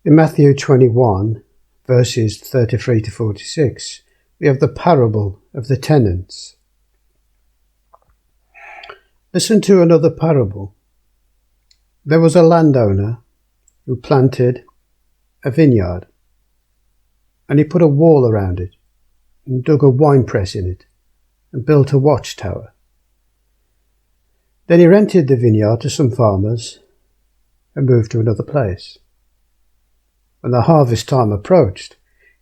In Matthew 21, verses 33 to 46, we have the parable of the tenants. Listen to another parable. There was a landowner who planted a vineyard, and he put a wall around it, and dug a winepress in it, and built a watchtower. Then he rented the vineyard to some farmers and moved to another place. When the harvest time approached,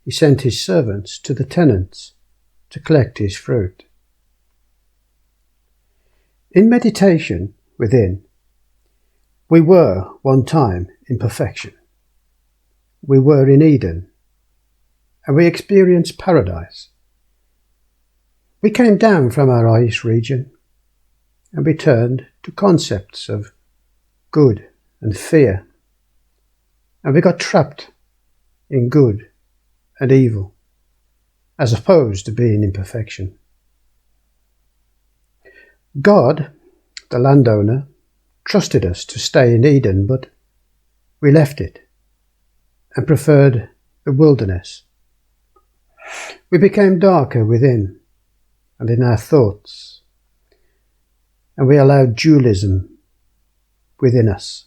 he sent his servants to the tenants to collect his fruit. In meditation within, we were one time in perfection. We were in Eden, and we experienced paradise. We came down from our ice region and returned to concepts of good and fear, and we got trapped in good and evil, as opposed to being in perfection. God, the landowner, trusted us to stay in Eden, but we left it and preferred the wilderness. We became darker within and in our thoughts, and we allowed dualism within us.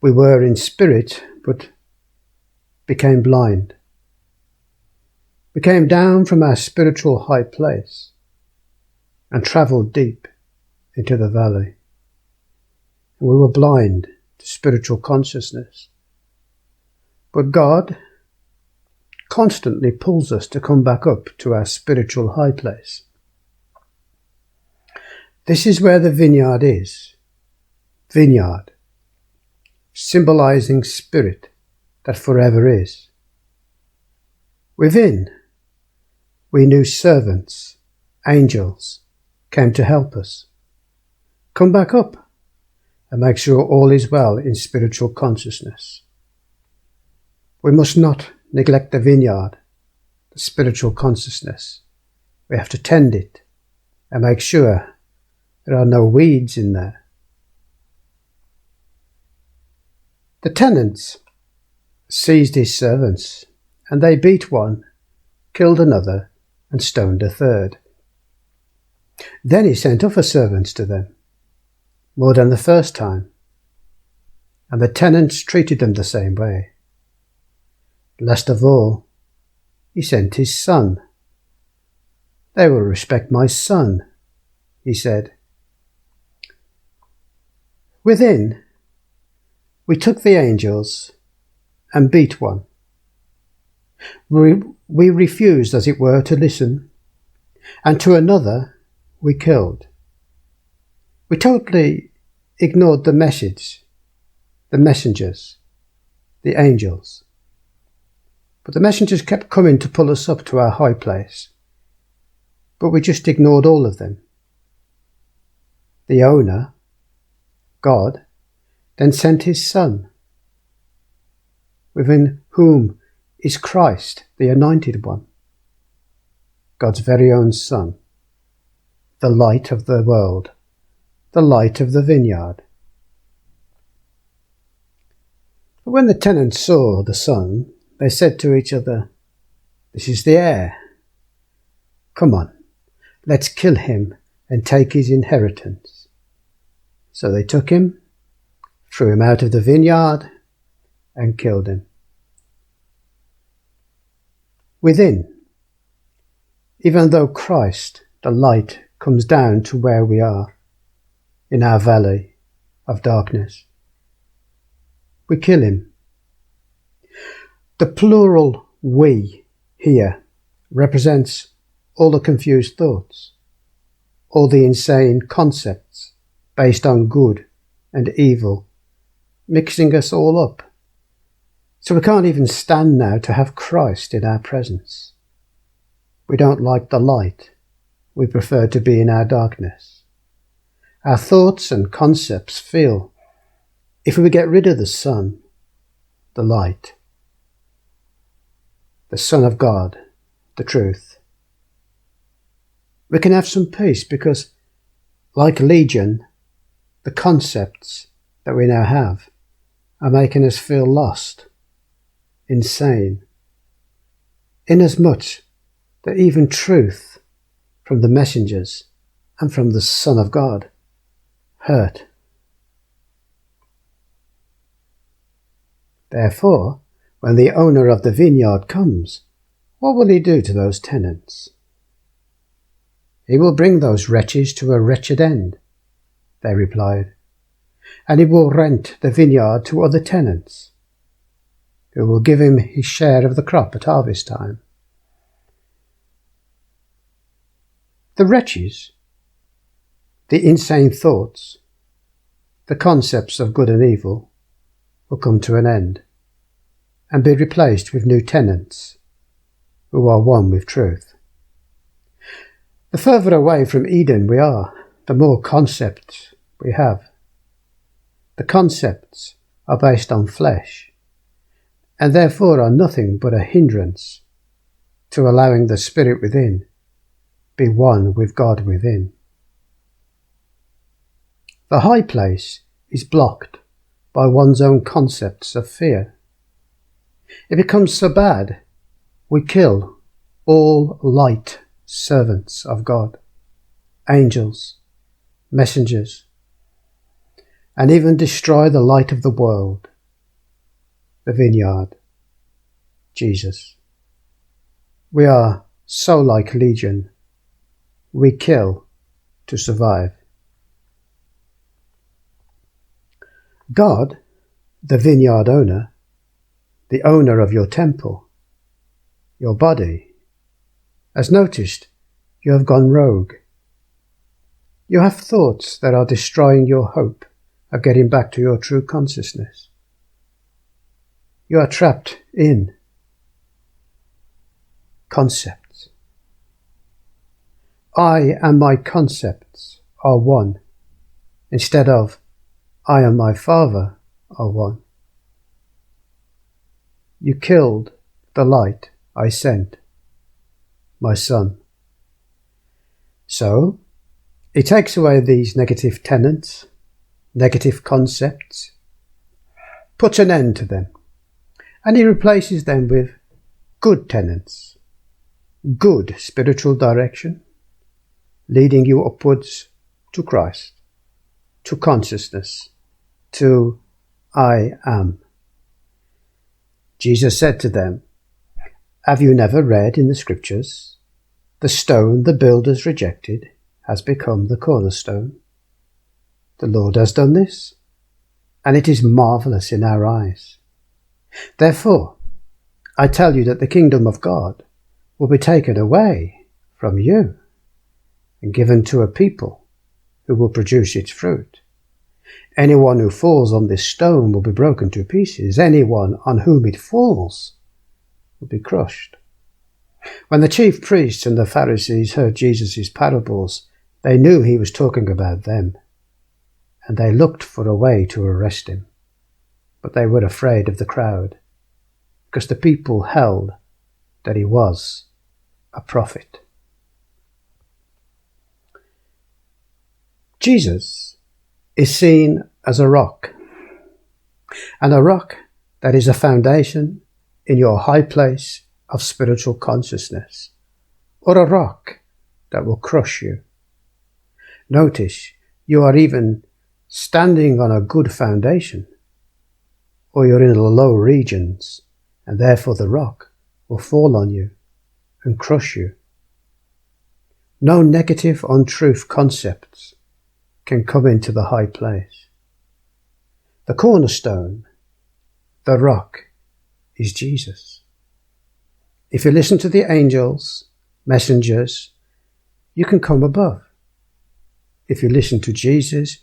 We were in spirit, but became blind. We came down from our spiritual high place and travelled deep into the valley. And we were blind to spiritual consciousness. But God constantly pulls us to come back up to our spiritual high place. This is where the vineyard is. Vineyard, symbolizing spirit that forever is. Within, we knew servants, angels, came to help us. Come back up and make sure all is well in spiritual consciousness. We must not neglect the vineyard, the spiritual consciousness. We have to tend it and make sure there are no weeds in there. The tenants seized his servants, and they beat one, killed another, and stoned a third. Then he sent other servants to them, more than the first time, and the tenants treated them the same way. Last of all, he sent his son. They will respect my son, he said. Within, we took the angels and beat one. We refused, as it were, to listen, and to another we killed. We totally ignored the message, the messengers, the angels. But the messengers kept coming to pull us up to our high place, but we just ignored all of them. The owner, God, then sent his son, within whom is Christ, the Anointed One, God's very own Son, the light of the world, the light of the vineyard. But when the tenants saw the Son, they said to each other, "This is the heir. Come on, let's kill him and take his inheritance." So they took him, threw him out of the vineyard, and killed him. Within, even though Christ, the light, comes down to where we are, in our valley of darkness, we kill him. The plural we here represents all the confused thoughts, all the insane concepts based on good and evil, mixing us all up. So we can't even stand now to have Christ in our presence. We don't like the light. We prefer to be in our darkness. Our thoughts and concepts feel, if we get rid of the sun, the light, the Son of God, the truth, we can have some peace because, like Legion, the concepts that we now have are making us feel lost, insane, inasmuch that even truth from the messengers and from the Son of God hurt. Therefore, when the owner of the vineyard comes, what will he do to those tenants? He will bring those wretches to a wretched end, they replied, and he will rent the vineyard to other tenants, who will give him his share of the crop at harvest time. The wretches, the insane thoughts, the concepts of good and evil will come to an end and be replaced with new tenants who are one with truth. The further away from Eden we are, the more concepts we have. The concepts are based on flesh and therefore are nothing but a hindrance to allowing the Spirit within be one with God within. The high place is blocked by one's own concepts of fear. It becomes so bad, we kill all light servants of God, angels, messengers, and even destroy the light of the world, the vineyard, Jesus. We are so like Legion. We kill to survive. God, the vineyard owner, the owner of your temple, your body, has noticed you have gone rogue. You have thoughts that are destroying your hope of getting back to your true consciousness. You are trapped in concepts. I and my concepts are one, instead of I and my Father are one. You killed the light I sent, my Son. So, he takes away these negative tenets, negative concepts, puts an end to them, and he replaces them with good tenets, good spiritual direction, leading you upwards to Christ, to consciousness, to I am. Jesus said to them, "Have you never read in the Scriptures, the stone the builders rejected has become the cornerstone? The Lord has done this, and it is marvelous in our eyes. Therefore, I tell you that the kingdom of God will be taken away from you and given to a people who will produce its fruit. Anyone who falls on this stone will be broken to pieces. Anyone on whom it falls will be crushed." When the chief priests and the Pharisees heard Jesus' parables, they knew he was talking about them, and they looked for a way to arrest him. But they were afraid of the crowd, because the people held that he was a prophet. Jesus is seen as a rock, and a rock that is a foundation in your high place of spiritual consciousness, or a rock that will crush you. Notice you are even standing on a good foundation, or you're in the low regions, and therefore the rock will fall on you and crush you. No negative untruth concepts can come into the high place. The cornerstone, the rock, is Jesus. If you listen to the angels, messengers, you can come above. If you listen to Jesus,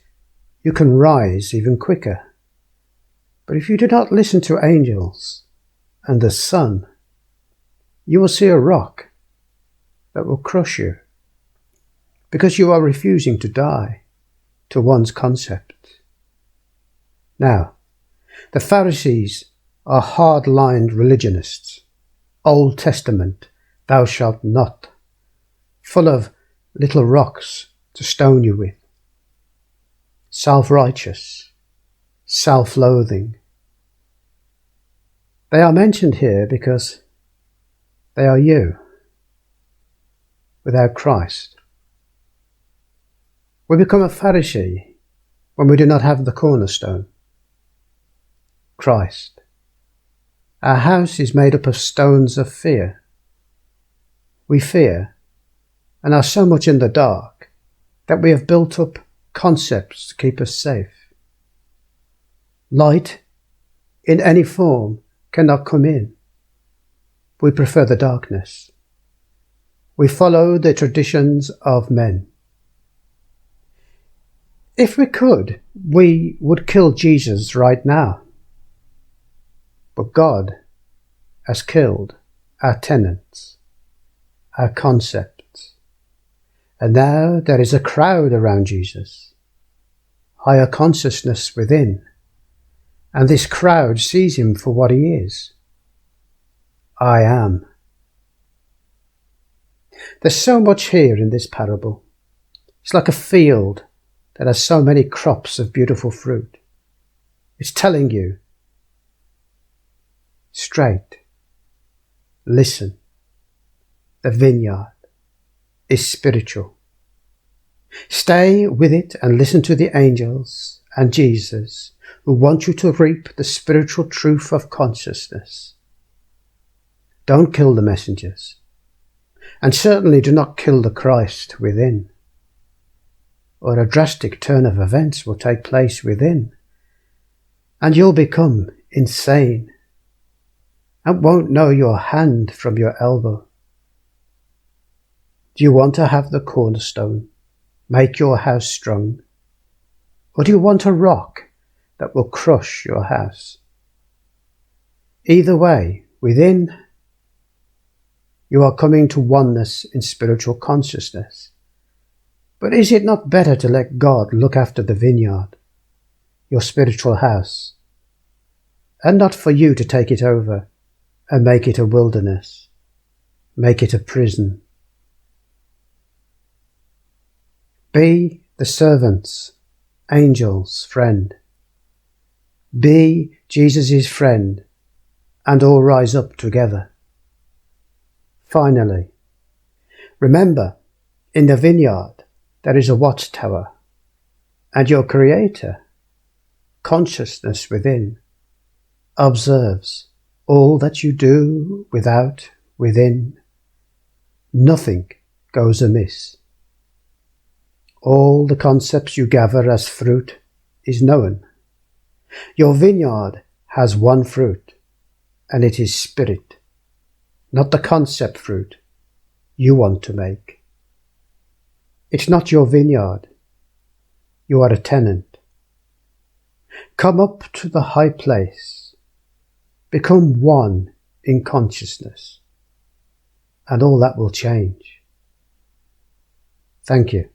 you can rise even quicker. But if you do not listen to angels and the Son, you will see a rock that will crush you, because you are refusing to die to one's concept. Now, the Pharisees are hard-lined religionists, Old Testament, thou shalt not, full of little rocks to stone you with. Self-righteous, self-loathing, They are mentioned here because they are you without Christ. We become a Pharisee when we do not have the cornerstone, Christ. Our house is made up of stones of fear. We fear and are so much in the dark that we have built up concepts to keep us safe. Light, in any form, cannot come in. We prefer the darkness. We follow the traditions of men. If we could, we would kill Jesus right now. But God has killed our tenets, our concepts. And now there is a crowd around Jesus, higher consciousness within, and this crowd sees him for what he is. I am. There's so much here in this parable. It's like a field that has so many crops of beautiful fruit. It's telling you, straight, listen, the vineyard is spiritual. Stay with it and listen to the angels and Jesus who want you to reap the spiritual truth of consciousness. Don't kill the messengers, and certainly do not kill the Christ within, or a drastic turn of events will take place within, and you'll become insane and won't know your hand from your elbow. Do you want to have the cornerstone, make your house strong, or do you want a rock that will crush your house? Either way, within, you are coming to oneness in spiritual consciousness. But is it not better to let God look after the vineyard, your spiritual house, and not for you to take it over and make it a wilderness, make it a prison? Be the servant's, angel's friend. Be Jesus' friend, and all rise up together. Finally, remember, in the vineyard there is a watchtower, and your Creator, consciousness within, observes all that you do within. Nothing goes amiss. All the concepts you gather as fruit is known. Your vineyard has one fruit, and it is spirit, not the concept fruit you want to make. It's not your vineyard. You are a tenant. Come up to the high place. Become one in consciousness, and all that will change. Thank you.